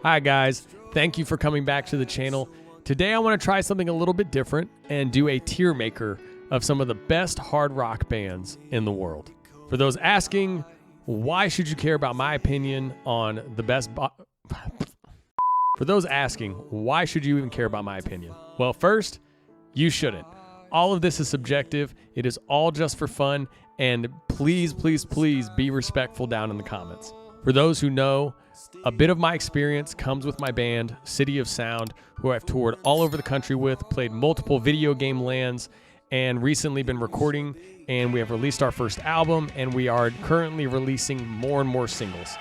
Hi guys, thank you for coming back to the channel. Today I want to try something a little bit different and do a tier maker of some of the best hard rock bands in the world. For those asking, why should you care about my opinion on the best For those asking, why should you even care about my opinion? Well, first, you shouldn't. All of this is subjective. It is all just for fun, and please, please, please be respectful down in the comments. For those who know, a bit of my experience comes with my band, City of Sound, who I've toured all over the country with, played multiple video game lands, and recently been recording, and we have released our first album, and we are currently releasing more and more singles.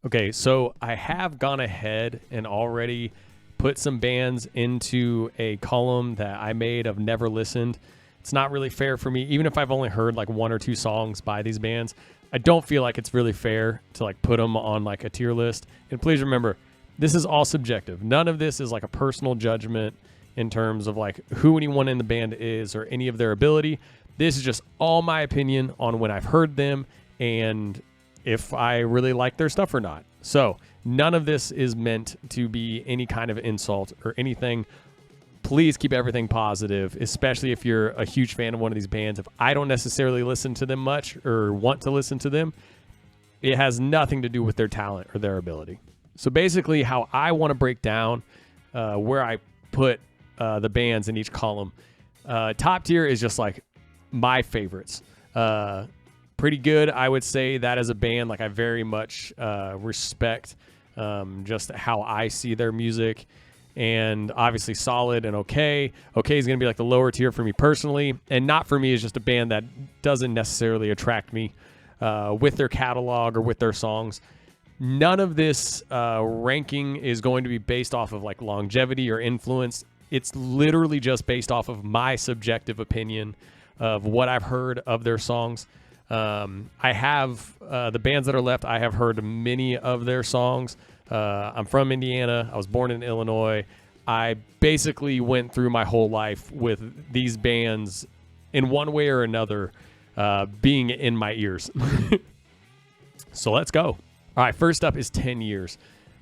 Okay, so I have gone ahead and already put some bands into a column that I made of never listened. It's not really fair for me, even if I've only heard like one or two songs by these bands. I don't feel like it's really fair to like put them on like a tier list. And please remember, this is all subjective. None of this is like a personal judgment in terms of like who anyone in the band is or any of their ability. This is just all my opinion on when I've heard them and if I really like their stuff or not. So none of this is meant to be any kind of insult or anything. Please keep everything positive, especially if you're a huge fan of one of these bands. If I don't necessarily listen to them much or want to listen to them, it has nothing to do with their talent or their ability. So basically how I want to break down where I put the bands in each column. Top tier is just like my favorites. Pretty good, I would say that as a band, like I very much respect just how I see their music, and obviously Solid and Okay. Okay is going to be like the lower tier for me personally, and Not For Me is just a band that doesn't necessarily attract me with their catalog or with their songs. None of this ranking is going to be based off of like longevity or influence. It's literally just based off of my subjective opinion of what I've heard of their songs. I have the bands that are left. I have heard many of their songs. I'm from Indiana. I was born in Illinois. I basically went through my whole life with these bands in one way or another being in my ears. So let's go. All right, first up is 10 Years.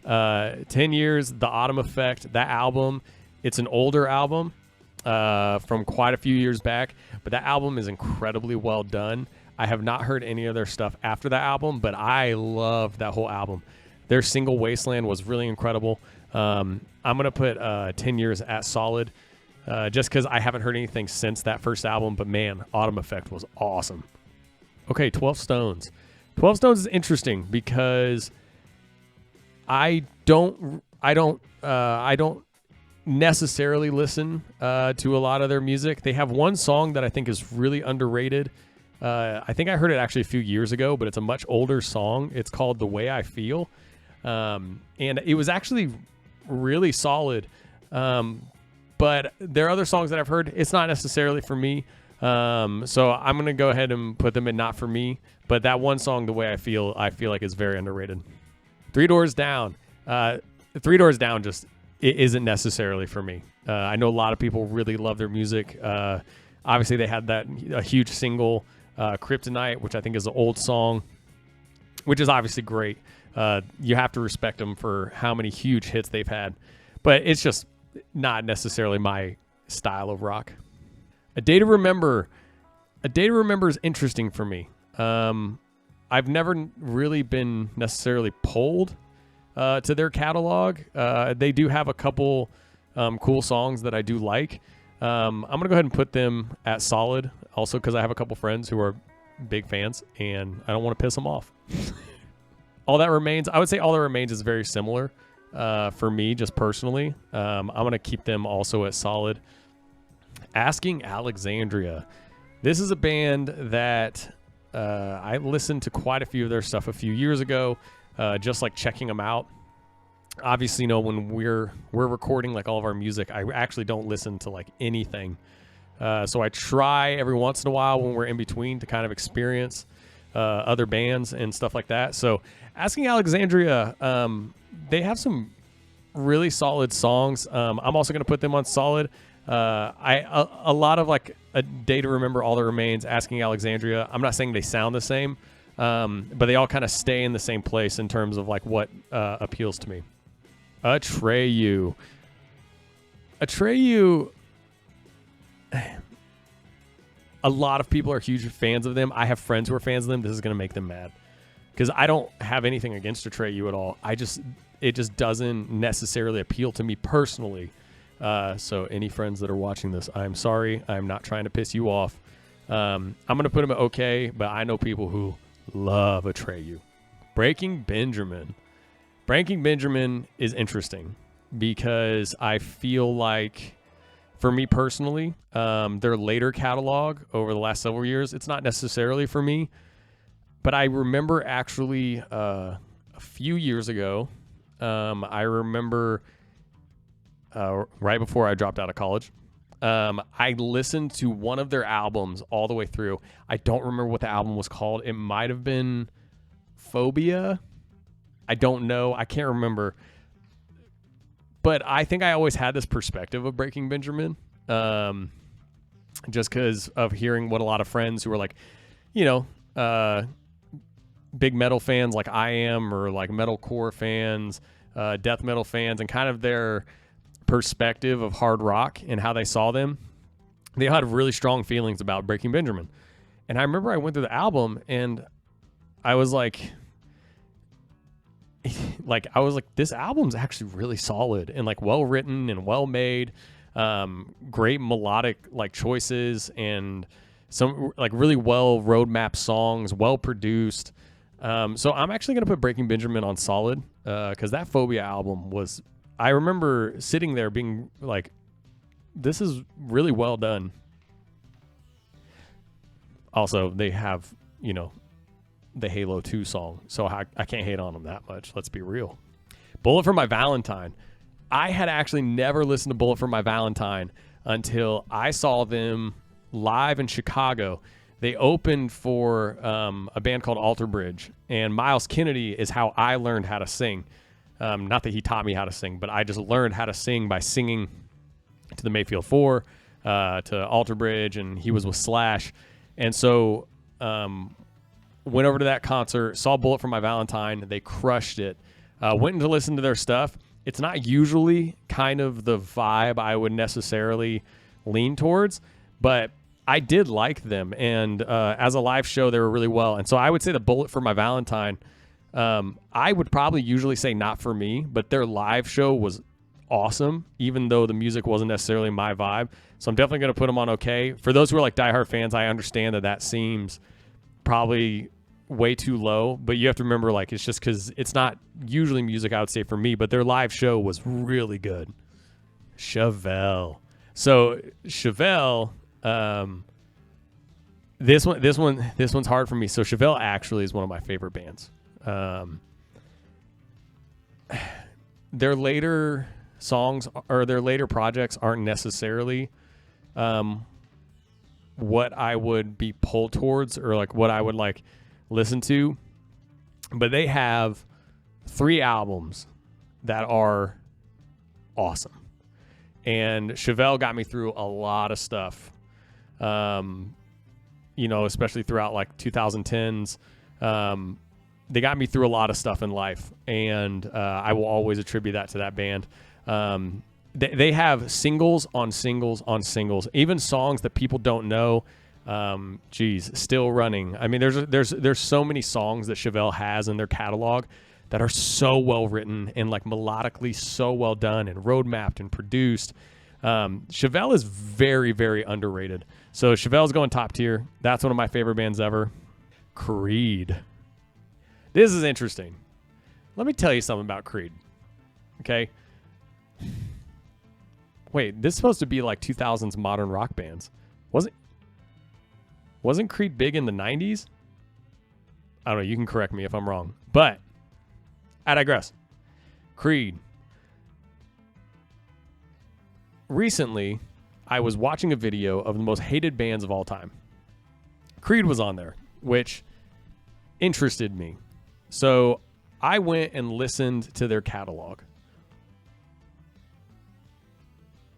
10 Years, The Autumn Effect, that album. It's an older album from quite a few years back, but that album is incredibly well done. I have not heard any of their stuff after that album, but I loved that whole album. Their single Wasteland was really incredible. I'm going to put 10 Years at solid just because I haven't heard anything since that first album, but man, Autumn Effect was awesome. Okay, 12 Stones. 12 Stones is interesting because I don't necessarily listen to a lot of their music. They have one song that I think is really underrated. I think I heard it actually a few years ago, but it's a much older song. It's called The Way I Feel. And it was actually really solid. But there are other songs that I've heard. It's not necessarily for me. So I'm going to go ahead and put them in Not For Me. But that one song, The Way I feel like is very underrated. Three Doors Down. Three Doors Down just it isn't necessarily for me. I know a lot of people really love their music. Obviously, they had a huge single, Kryptonite, which I think is an old song, which is obviously great. You have to respect them for how many huge hits they've had, but it's just not necessarily my style of rock. A Day to Remember. A Day to Remember is interesting for me. I've never really been necessarily pulled to their catalog. They do have a couple cool songs that I do like. I'm going to go ahead and put them at solid also because I have a couple friends who are big fans and I don't want to piss them off. All That Remains. I would say All That Remains is very similar for me just personally. I'm going to keep them also at solid. Asking Alexandria. This is a band that I listened to quite a few of their stuff a few years ago, just like checking them out. Obviously, you know, when we're recording like all of our music, I actually don't listen to like anything. So I try every once in a while when we're in between to kind of experience other bands and stuff like that. So Asking Alexandria, they have some really solid songs. I'm also going to put them on solid. A lot of like A Day to Remember All That Remains, Asking Alexandria. I'm not saying they sound the same, but they all kind of stay in the same place in terms of like what appeals to me. Atreyu. A lot of people are huge fans of them. I have friends who are fans of them. This is going to make them mad because I don't have anything against Atreyu at all. It just doesn't necessarily appeal to me personally. So any friends that are watching this, I'm sorry. I'm not trying to piss you off. I'm going to put him at okay, but I know people who love Atreyu. Breaking Benjamin is interesting because I feel like, for me personally, their later catalog over the last several years, it's not necessarily for me. But I remember actually a few years ago, I remember right before I dropped out of college, I listened to one of their albums all the way through. I don't remember what the album was called. It might have been Phobia. I don't know. I can't remember. But I think I always had this perspective of Breaking Benjamin, just because of hearing what a lot of friends who were like, big metal fans like I am, or like metalcore fans, death metal fans, and kind of their perspective of hard rock and how they saw them. They had really strong feelings about Breaking Benjamin. And I remember I went through the album and I was like, this album's actually really solid and like well written and well made, great melodic like choices and some like really well roadmap songs, well produced. So I'm actually gonna put Breaking Benjamin on solid because that Phobia album was. I remember sitting there being like, this is really well done. Also, they have the Halo 2 song, so I can't hate on them that much. Let's be real. Bullet for My Valentine. I had actually never listened to Bullet for My Valentine until I saw them live in Chicago. They opened for a band called Alter Bridge, and Miles Kennedy is how I learned how to sing. Not that he taught me how to sing, but I just learned how to sing by singing to the Mayfield 4, to Alter Bridge, and he was with Slash. And so went over to that concert, saw Bullet for My Valentine. They crushed it. Went to listen to their stuff. It's not usually kind of the vibe I would necessarily lean towards, but I did like them. And as a live show, they were really well. And so I would say the Bullet for My Valentine, I would probably usually say not for me, but their live show was awesome, even though the music wasn't necessarily my vibe. So I'm definitely going to put them on okay. For those who are like diehard fans, I understand that seems probably way too low, but you have to remember, like, it's just because it's not usually music I would say for me, but their live show was really good. Chevelle. So Chevelle, this one's hard for me. So Chevelle actually is one of my favorite bands. Their later songs or their later projects aren't necessarily what I would be pulled towards or like what I would like listen to, but they have 3 albums that are awesome. And Chevelle got me through a lot of stuff, especially throughout like 2010s. They got me through a lot of stuff in life, and I will always attribute that to that band. They have singles on singles on singles, even songs that people don't know. Still Running. I mean, there's so many songs that Chevelle has in their catalog that are so well written and like melodically so well done and road mapped and produced. Chevelle is very, very underrated. So Chevelle's going top tier. That's one of my favorite bands ever. Creed. This is interesting. Let me tell you something about Creed. Okay. Wait, this is supposed to be like 2000s modern rock bands. Wasn't Creed big in the 90s? I don't know. You can correct me if I'm wrong. But I digress. Creed. Recently, I was watching a video of the most hated bands of all time. Creed was on there, which interested me. So I went and listened to their catalog.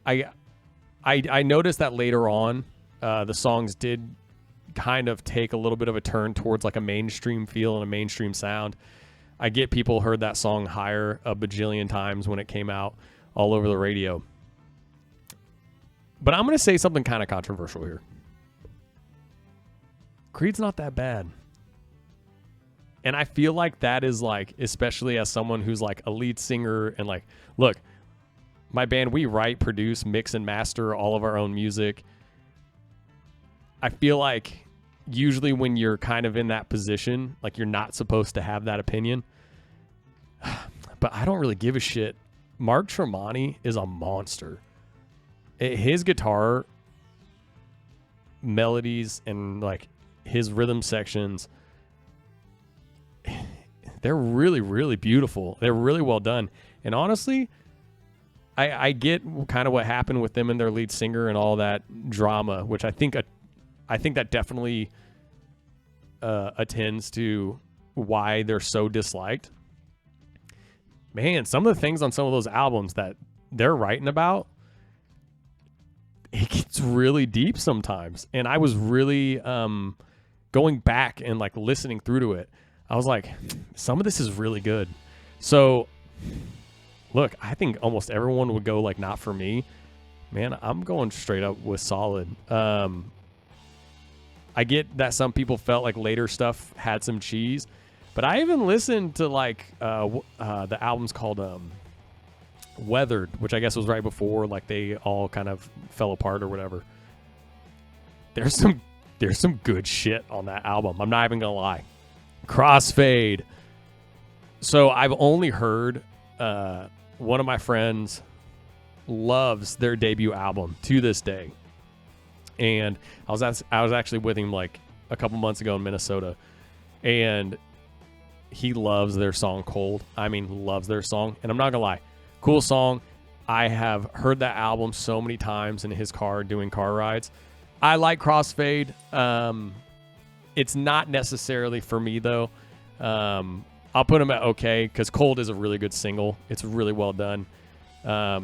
I noticed that later on, the songs did kind of take a little bit of a turn towards like a mainstream feel and a mainstream sound. I get people heard that song higher a bajillion times when it came out all over the radio. But I'm going to say something kind of controversial here. Creed's not that bad. And I feel like that is like, especially as someone who's like a lead singer and like, look, my band, we write, produce, mix, and master all of our own music. I feel like usually when you're kind of in that position, like you're not supposed to have that opinion. But I don't really give a shit. Mark Tremonti is a monster. His guitar melodies and like his rhythm sections, they're really, really beautiful. They're really well done. And honestly, I get kind of what happened with them and their lead singer and all that drama, which I think that definitely attends to why they're so disliked. Man, some of the things on some of those albums that they're writing about, it gets really deep sometimes. And I was really going back and like listening through to it. I was like, some of this is really good. So look, I think almost everyone would go like, not for me. Man, I'm going straight up with solid. I get that some people felt like later stuff had some cheese, but I even listened to like the album's called Weathered, which I guess was right before like they all kind of fell apart or whatever. There's some good shit on that album. I'm not even gonna lie. Crossfade. So I've only heard one of my friends loves their debut album to this day. And I was actually with him like a couple months ago in Minnesota, and he loves their song Cold. I mean, loves their song. And I'm not gonna lie, cool song. I have heard that album so many times in his car doing car rides. I like Crossfade. It's not necessarily for me though. I'll put him at okay, because Cold is a really good single. It's really well done. But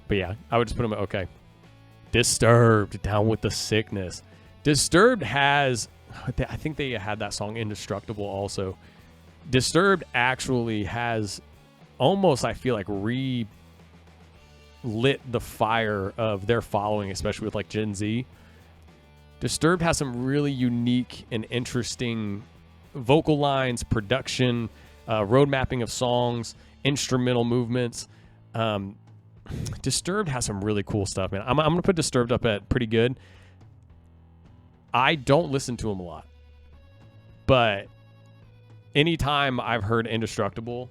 yeah, I would just put him at okay. Disturbed, Down with the Sickness. Disturbed has, I think they had that song Indestructible also. Disturbed actually has almost, I feel like, relit the fire of their following, especially with like Gen Z. Disturbed has some really unique and interesting vocal lines, production, road mapping of songs, instrumental movements. Disturbed has some really cool stuff, man. I'm going to put Disturbed up at pretty good. I don't listen to them a lot, but anytime I've heard Indestructible,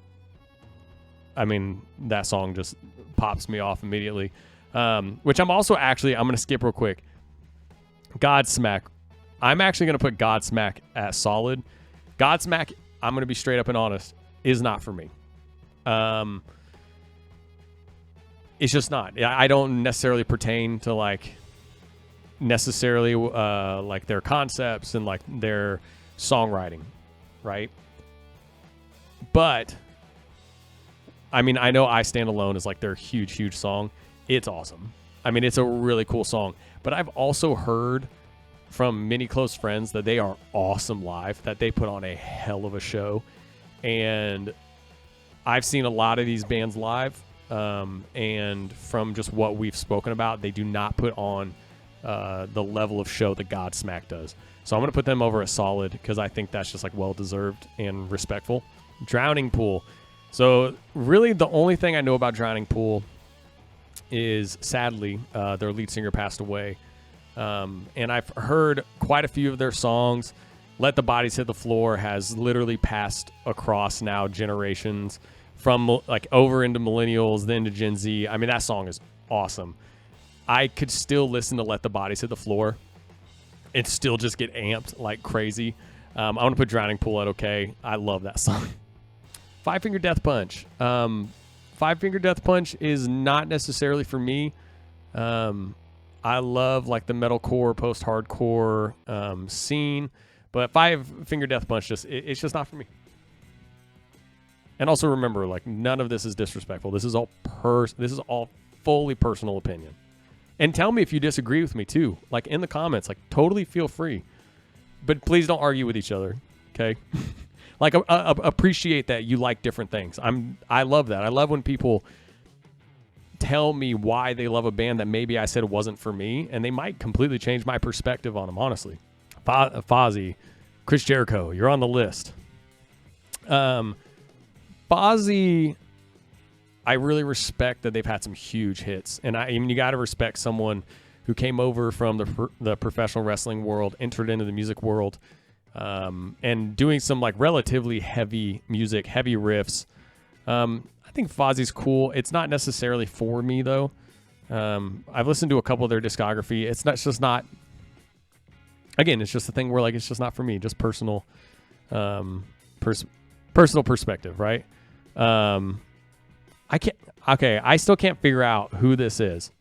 I mean, that song just pops me off immediately. Which I'm going to skip real quick. Godsmack. I'm actually going to put Godsmack at solid. Godsmack, I'm going to be straight up and honest, is not for me. It's just not. I don't necessarily pertain to like necessarily like their concepts and like their songwriting, right? But I mean, I know I Stand Alone is like their huge song. It's awesome. I mean, it's a really cool song. But I've also heard from many close friends that they are awesome live, that they put on a hell of a show. And I've seen a lot of these bands live. And from just what we've spoken about, they do not put on the level of show that Godsmack does. So I'm going to put them over a solid because I think that's just like well-deserved and respectful. Drowning Pool. So really the only thing I know about Drowning Pool is, sadly, their lead singer passed away. And I've heard quite a few of their songs. Let the Bodies Hit the Floor has literally passed across now generations, from like over into millennials, then to Gen Z. I mean, that song is awesome. I could still listen to Let the Bodies Hit the Floor and still just get amped like crazy. I'm going to put Drowning Pool at okay. I love that song. Five Finger Death Punch. Five Finger Death Punch is not necessarily for me. I love like the metalcore, post-hardcore scene, but Five Finger Death Punch it's just not for me. And also remember, like, none of this is disrespectful. This is all fully personal opinion. And tell me if you disagree with me too. Like in the comments, like totally feel free. But please don't argue with each other, okay? Like appreciate that you like different things. I love that. I love when people tell me why they love a band that maybe I said wasn't for me, and they might completely change my perspective on them, honestly. Fozzy, Chris Jericho, you're on the list. Fozzy, I really respect that they've had some huge hits, and you got to respect someone who came over from the professional wrestling world, entered into the music world, and doing some like relatively heavy music, heavy riffs. I think Fozzy's cool. It's not necessarily for me though. I've listened to a couple of their discography. It's just not. Again, it's just a thing where like it's just not for me. Just personal, personal perspective, right? I can't. Okay, I still can't figure out who this is.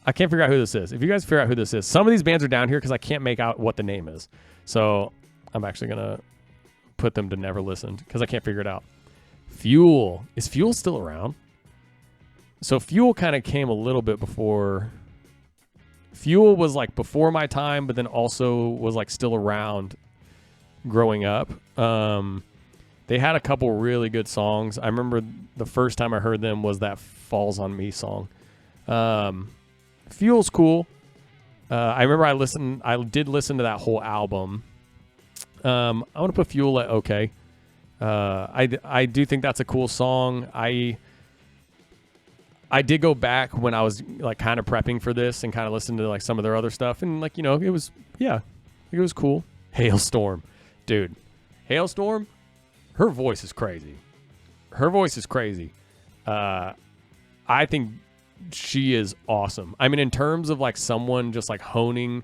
If you guys figure out who this is, some of these bands are down here because I can't make out what the name is. So I'm actually gonna put them to never listen because I can't figure it out. Fuel. Is Fuel still around? So Fuel kind of came a little bit before. Fuel was like before my time, but then also was like still around growing up. They had a couple really good songs. I remember the first time I heard them was that Falls on Me song. Fuel's cool. I remember I did listen to that whole album. I want to put Fuel at okay. I do think that's a cool song. I did go back when I was like kind of prepping for this and kind of listened to like some of their other stuff, and like, you know, it was cool. Hailstorm. Dude. Hailstorm, her voice is crazy. I think she is awesome. I mean, in terms of like someone just like honing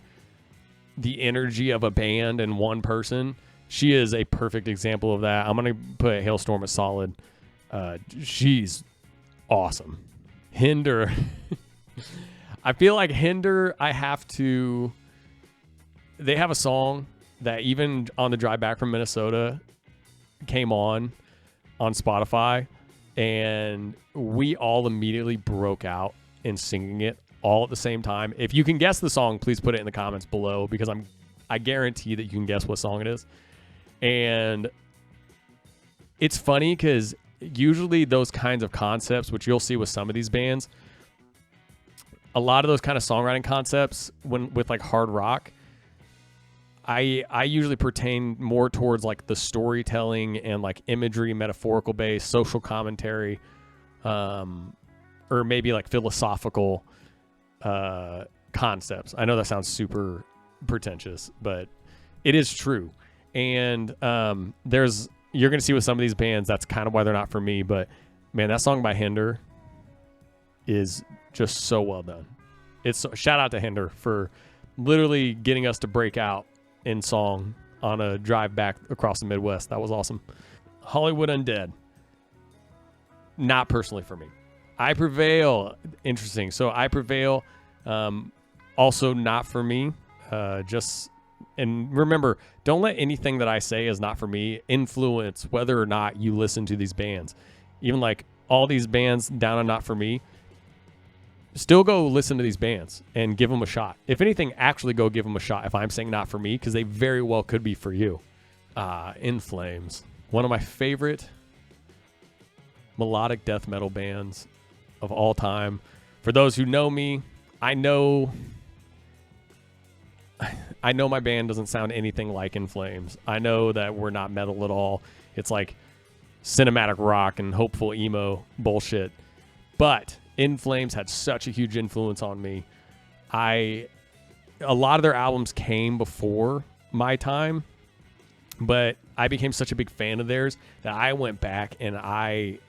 the energy of a band and one person, she is a perfect example of that. I'm going to put Hailstorm as solid. She's awesome. Hinder. I feel like Hinder, they have a song that even on the drive back from Minnesota came on Spotify, and we all immediately broke out in singing it all at the same time. If you can guess the song, please put it in the comments below, because I guarantee that you can guess what song it is. And it's funny because usually those kinds of concepts, which you'll see with some of these bands, a lot of those kind of songwriting concepts with like hard rock, I usually pertain more towards like the storytelling and like imagery, metaphorical based, social commentary, or maybe like philosophical concepts. I know that sounds super pretentious, but it is true. And you're going to see with some of these bands, that's kind of why they're not for me. But man, that song by Hinder is just so well done. Shout out to Hinder for literally getting us to break out in song on a drive back across the Midwest. That was awesome. Hollywood Undead. Not personally for me. I Prevail. Interesting. So I Prevail, also not for me. And remember, don't let anything that I say is not for me influence whether or not you listen to these bands. Even like all these bands down and not for me, still go listen to these bands and give them a shot. If anything, actually go give them a shot if I'm saying not for me, because they very well could be for you. In Flames, one of my favorite melodic death metal bands of all time. For those who know me, I know my band doesn't sound anything like In Flames. I know that we're not metal at all. It's like cinematic rock and hopeful emo bullshit. But In Flames had such a huge influence on me. A lot of their albums came before my time, but I became such a big fan of theirs that I went back and I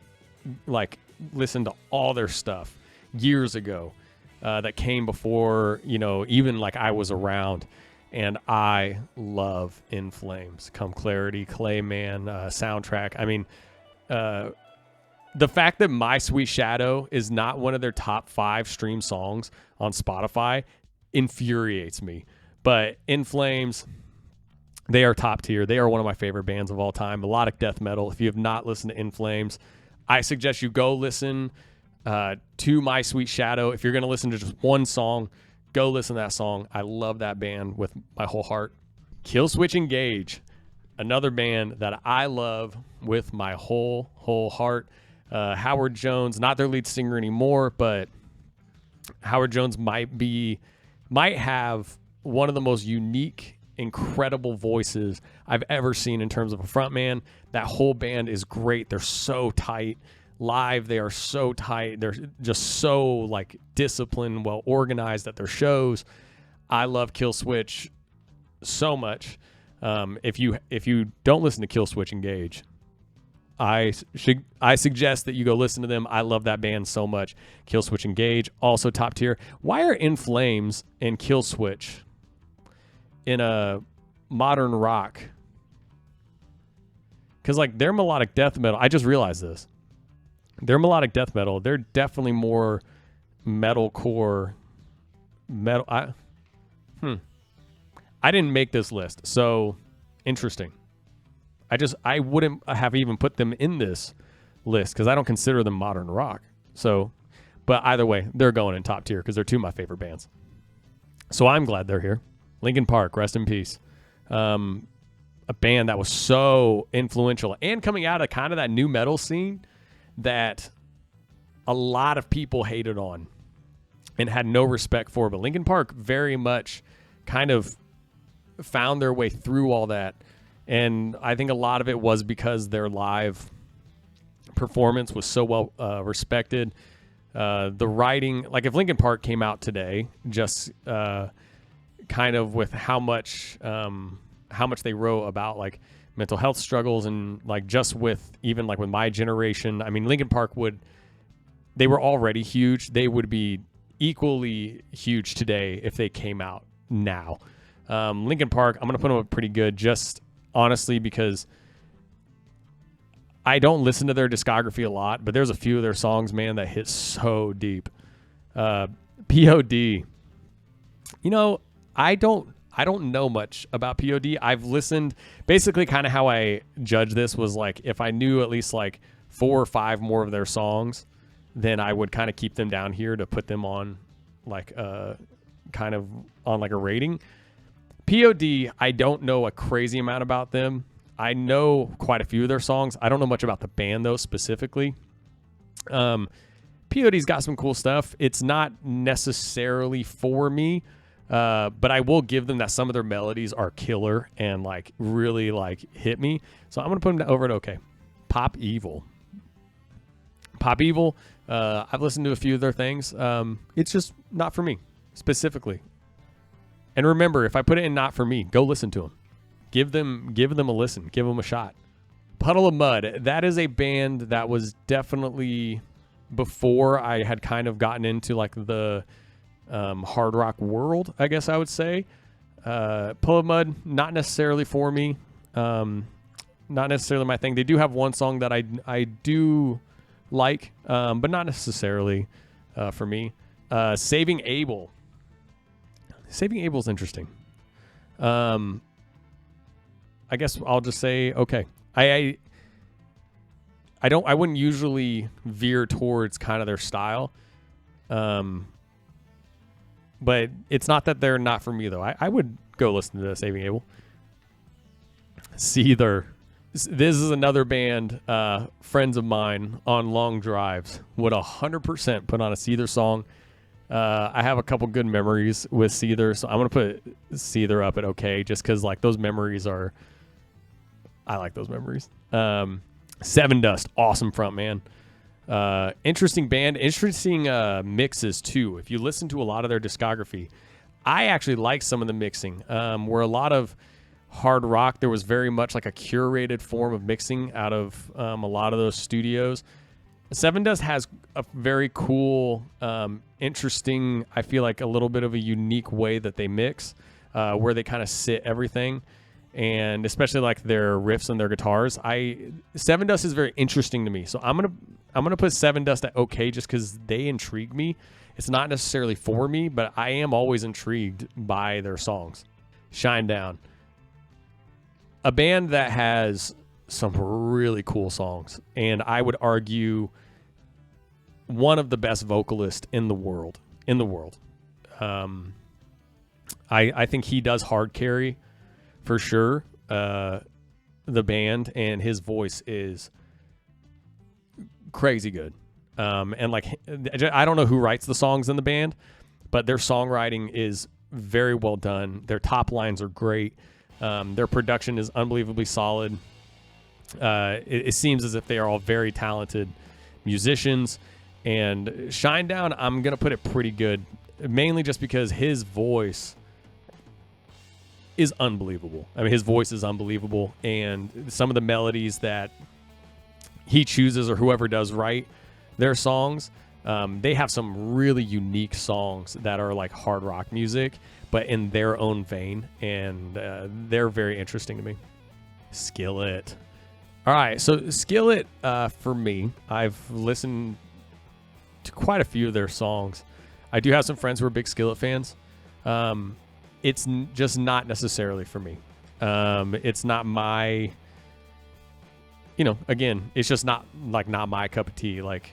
like listened to all their stuff years ago that came before, you know, even like I was around. And I love In Flames. Come Clarity, Clayman, soundtrack. I mean, the fact that My Sweet Shadow is not one of their top 5 stream songs on Spotify infuriates me. But In Flames, they are top tier. They are one of my favorite bands of all time. Melodic death metal. If you have not listened to In Flames, I suggest you go listen. To My Sweet Shadow. If you're going to listen to just one song, go listen to that song. I love that band with my whole heart. Killswitch Engage, another band that I love with my whole heart. Howard Jones, not their lead singer anymore, but Howard Jones might have one of the most unique, incredible voices I've ever seen in terms of a frontman. That whole band is great. They're so tight. Live, they are so tight. They're just so like disciplined, well organized at their shows. I love Killswitch so much. If you don't listen to Killswitch Engage, I suggest that you go listen to them. I love that band so much. Killswitch Engage, also top tier. Why are In Flames and Killswitch in a modern rock? Because like they're melodic death metal. I just realized this. They're melodic death metal. They're definitely more metalcore metal. I didn't make this list, so interesting. I wouldn't have even put them in this list because I don't consider them modern rock. So, but either way, they're going in top tier because they're two of my favorite bands. So I'm glad they're here. Linkin Park, rest in peace. A band that was so influential and coming out of kind of that new metal scene that a lot of people hated on and had no respect for. But Linkin Park very much kind of found their way through all that. And I think a lot of it was because their live performance was so well respected. The writing, like if Linkin Park came out today, just kind of with how much they wrote about like mental health struggles and like just with even like with my generation, I mean, Linkin Park they were already huge. They would be equally huge today if they came out now. Linkin Park, I'm going to put them up pretty good just honestly because I don't listen to their discography a lot, but there's a few of their songs, man, that hit so deep. POD. You know, I don't know much about POD. I've listened, basically kind of how I judge this was like if I knew at least like 4 or 5 more of their songs, then I would kind of keep them down here to put them on like kind of on like a rating. POD, I don't know a crazy amount about them. I know quite a few of their songs. I don't know much about the band though specifically. POD's got some cool stuff. It's not necessarily for me. But I will give them that some of their melodies are killer and like really like hit me. So I'm going to put them over at okay. Pop Evil. I've listened to a few of their things. It's just not for me specifically. And remember, if I put it in not for me, go listen to them. Give them a listen. Give them a shot. Puddle of Mud. That is a band that was definitely before I had kind of gotten into like the hard rock world, I guess I would say. Puddle of Mud, not necessarily for me. Not necessarily my thing. They do have one song that I do like, but not necessarily for me. Saving Abel. Saving Abel's interesting. I guess I'll just say okay. I wouldn't usually veer towards kind of their style. But it's not that they're not for me, though. I would go listen to Saving Abel. Seether. This is another band, friends of mine on long drives would 100% put on a Seether song. I have a couple good memories with Seether, so I'm going to put Seether up at okay, just because like those memories are... I like those memories. Seven Dust, awesome front man. Interesting band, interesting mixes too. If you listen to a lot of their discography, I actually like some of the mixing. Where a lot of hard rock, there was very much like a curated form of mixing out of a lot of those studios. Seven Dust has a very cool, interesting, I feel like a little bit of a unique way that they mix, where they kind of sit everything. And especially like their riffs and their guitars, Seven Dust is very interesting to me. So I'm gonna put Seven Dust at okay just because they intrigue me. It's not necessarily for me, but I am always intrigued by their songs. Shinedown, a band that has some really cool songs, and I would argue one of the best vocalists in the world. I think he does hard carry for sure. The band, and his voice is crazy good. And like, I don't know who writes the songs in the band, but their songwriting is very well done. Their top lines are great. Their production is unbelievably solid. It seems as if they are all very talented musicians. And Shinedown, I'm going to put it pretty good, mainly just because his voice is unbelievable. I mean, his voice is unbelievable. And some of the melodies that he chooses, or whoever does write their songs, they have some really unique songs that are like hard rock music, but in their own vein. And they're very interesting to me. Skillet. All right, so Skillet, for me, I've listened to quite a few of their songs. I do have some friends who are big Skillet fans. It's just not necessarily for me. It's not my, again, it's just not my cup of tea. Like,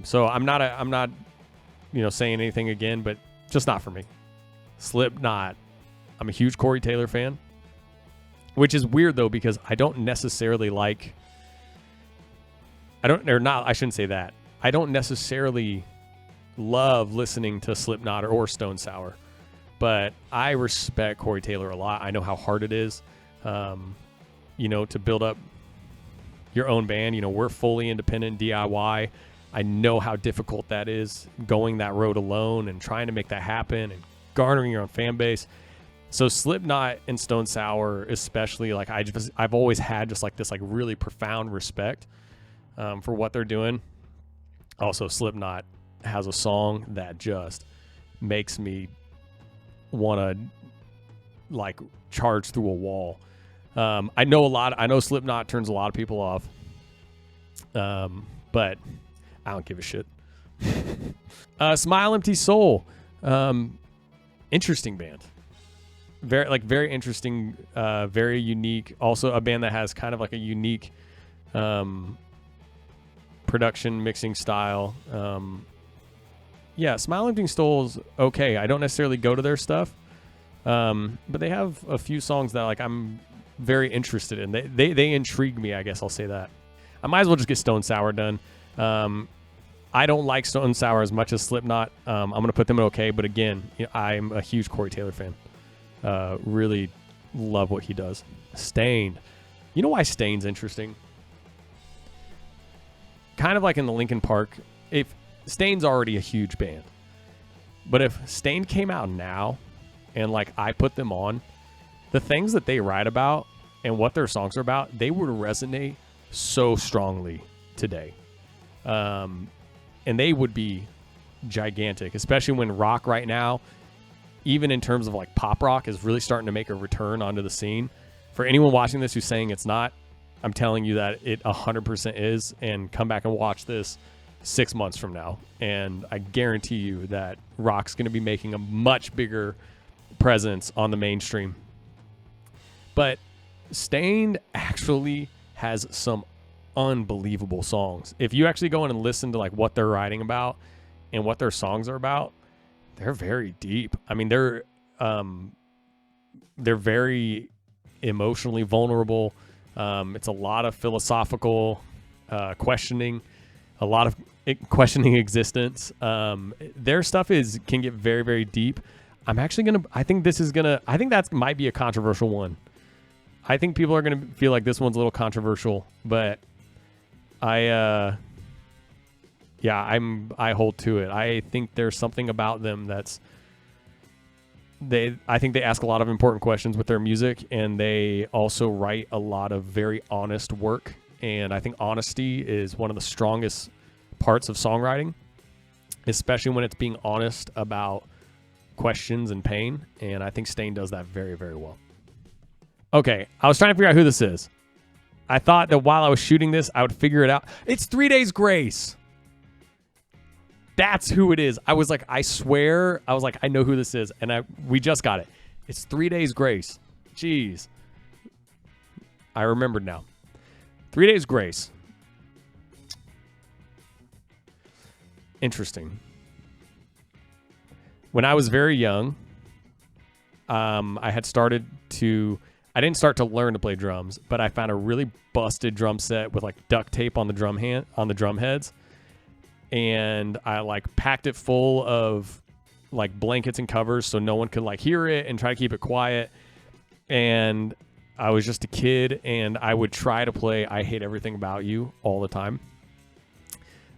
so I'm not, saying anything again, but just not for me. Slipknot. I'm a huge Corey Taylor fan, which is weird though, because I don't necessarily like, I shouldn't say that. I don't necessarily love listening to Slipknot or Stone Sour, but I respect Corey Taylor a lot. I know how hard it is, to build up your own band. We're fully independent DIY. I know how difficult that is, going that road alone and trying to make that happen and garnering your own fan base. So Slipknot and Stone Sour, especially, like I've always had just like this like really profound respect for what they're doing. Also, Slipknot has a song that just makes me want to like charge through a wall. I know Slipknot turns a lot of people off, but I don't give a shit. Smile Empty Soul, interesting band. Very interesting, very unique. Also a band that has kind of like a unique production mixing style. Smile Empty Soul's okay. I don't necessarily go to their stuff, but they have a few songs that like I'm very interested in. They intrigue me, I guess I'll say that. I might as well just get Stone Sour done. I don't like Stone Sour as much as Slipknot. I'm going to put them in okay, but again, I'm a huge Corey Taylor fan. Really love what he does. Stained. You know why Stained's interesting? Kind of like in the Linkin Park, if Stained's already a huge band, but if Stained came out now and like I put them on, the things that they write about and what their songs are about, they would resonate so strongly today. And they would be gigantic, especially when rock right now, even in terms of like pop rock, is really starting to make a return onto the scene. For anyone watching this who's saying it's not, I'm telling you that it 100% is, and come back and watch this 6 months from now, and I guarantee you that rock's going to be making a much bigger presence on the mainstream. But Stained actually has some unbelievable songs. If you actually go in and listen to like what they're writing about and what their songs are about, they're very deep. I mean, they're very emotionally vulnerable. It's a lot of philosophical questioning, a lot of questioning existence. Their stuff can get very, very deep. I think that might be a controversial one. I think people are going to feel like this one's a little controversial, but I hold to it. I think there's something about them I think they ask a lot of important questions with their music, and they also write a lot of very honest work. And I think honesty is one of the strongest parts of songwriting, especially when it's being honest about questions and pain. And I think Stain does that very, very well. Okay, I was trying to figure out who this is. I thought that while I was shooting this, I would figure it out. It's 3 Days Grace. That's who it is. I was like, I swear, I know who this is. And we just got it. It's 3 Days Grace. Jeez. I remembered now. 3 Days Grace. Interesting. When I was very young, I didn't start to learn to play drums, but I found a really busted drum set with like duct tape on the drum heads. And I like packed it full of like blankets and covers so no one could like hear it and try to keep it quiet. And I was just a kid and I would try to play I Hate Everything About You all the time.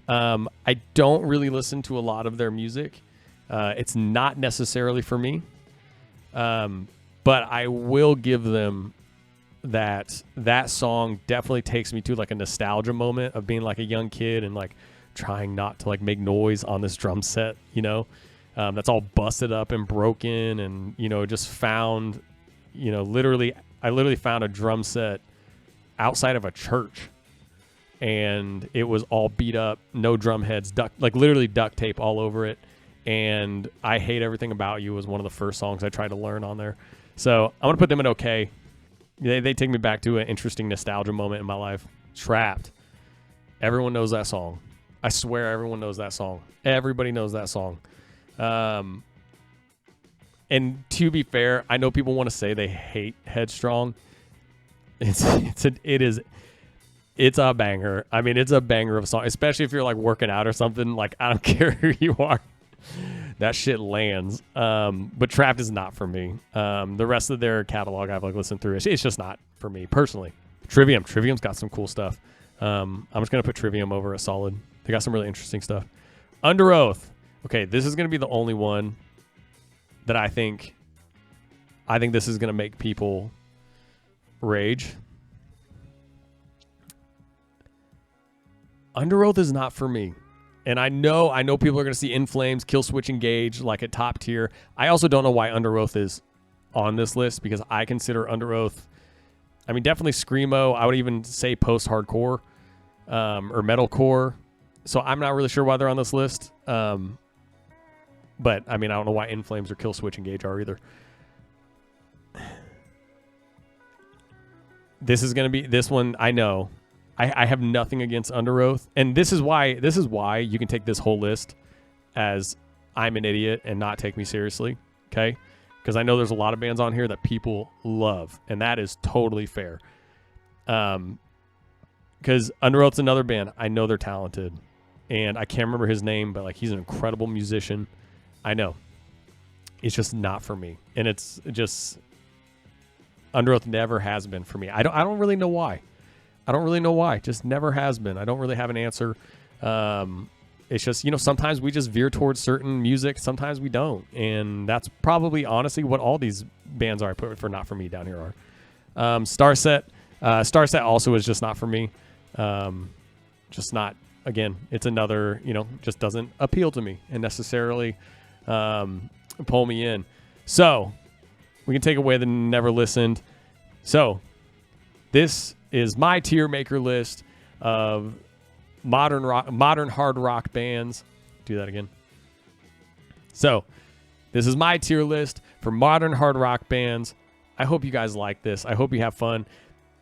I don't really listen to a lot of their music. It's not necessarily for me. But I will give them that song definitely takes me to like a nostalgia moment of being like a young kid and like trying not to like make noise on this drum set, you know, that's all busted up and broken. And, you know, just found, you know, I literally found a drum set outside of a church and it was all beat up, no drum heads, literally duct tape all over it. And I Hate Everything About You was one of the first songs I tried to learn on there. So I'm going to put them in okay. They take me back to an interesting nostalgia moment in my life. Trapped. Everyone knows that song. I swear everyone knows that song. Everybody knows that song. And to be fair, I know people want to say they hate Headstrong. It's a banger. I mean, it's a banger of a song, especially if you're like working out or something. Like, I don't care who you are. That shit lands. But Trapped is not for me. The rest of their catalog I've like listened through. It's just not for me personally. Trivium's got some cool stuff. I'm just going to put Trivium over a solid. They got some really interesting stuff. Under Oath. Okay, this is going to be the only one that I think this is going to make people rage. Under Oath is not for me. And I know people are going to see In Flames, Killswitch Engage, like at top tier. I also don't know why Under Oath is on this list because I consider Under Oath, I mean, definitely Screamo. I would even say post-hardcore or metalcore. So I'm not really sure why they're on this list. But, I mean, I don't know why In Flames or Killswitch Engage are either. This is going to be, this one, I know. I have nothing against Under Oath. And this is why you can take this whole list as I'm an idiot and not take me seriously, okay? Because I know there's a lot of bands on here that people love, and that is totally fair. Because Under Oath's another band. I know they're talented. And I can't remember his name, but like he's an incredible musician. I know. It's just not for me. And it's just Under Oath never has been for me. I don't really know why. Just never has been. I don't really have an answer. It's just, you know, sometimes we just veer towards certain music. Sometimes we don't. And that's probably honestly what all these bands are I put for not for me down here are. Starset. Starset also is just not for me. Just not, again, it's another, you know, just doesn't appeal to me and necessarily pull me in. So we can take away the never listened. So this is my tier maker list of modern hard rock bands. Do that again. So this is my tier list for modern hard rock bands. I hope you guys like this. I hope you have fun.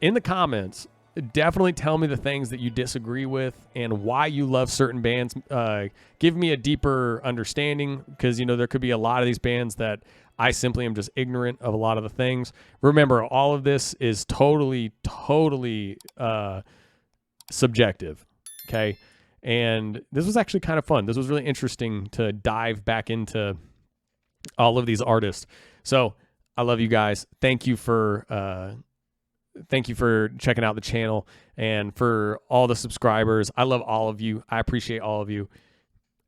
In the comments, definitely tell me the things that you disagree with and why you love certain bands. Give me a deeper understanding because, you know, there could be a lot of these bands that I simply am just ignorant of a lot of the things. Remember, all of this is totally subjective, okay? And this was actually kind of fun. This was really interesting to dive back into all of these artists. So I love you guys. Thank you for checking out the channel and for all the subscribers. I love all of you. I appreciate all of you.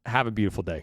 Have a beautiful day.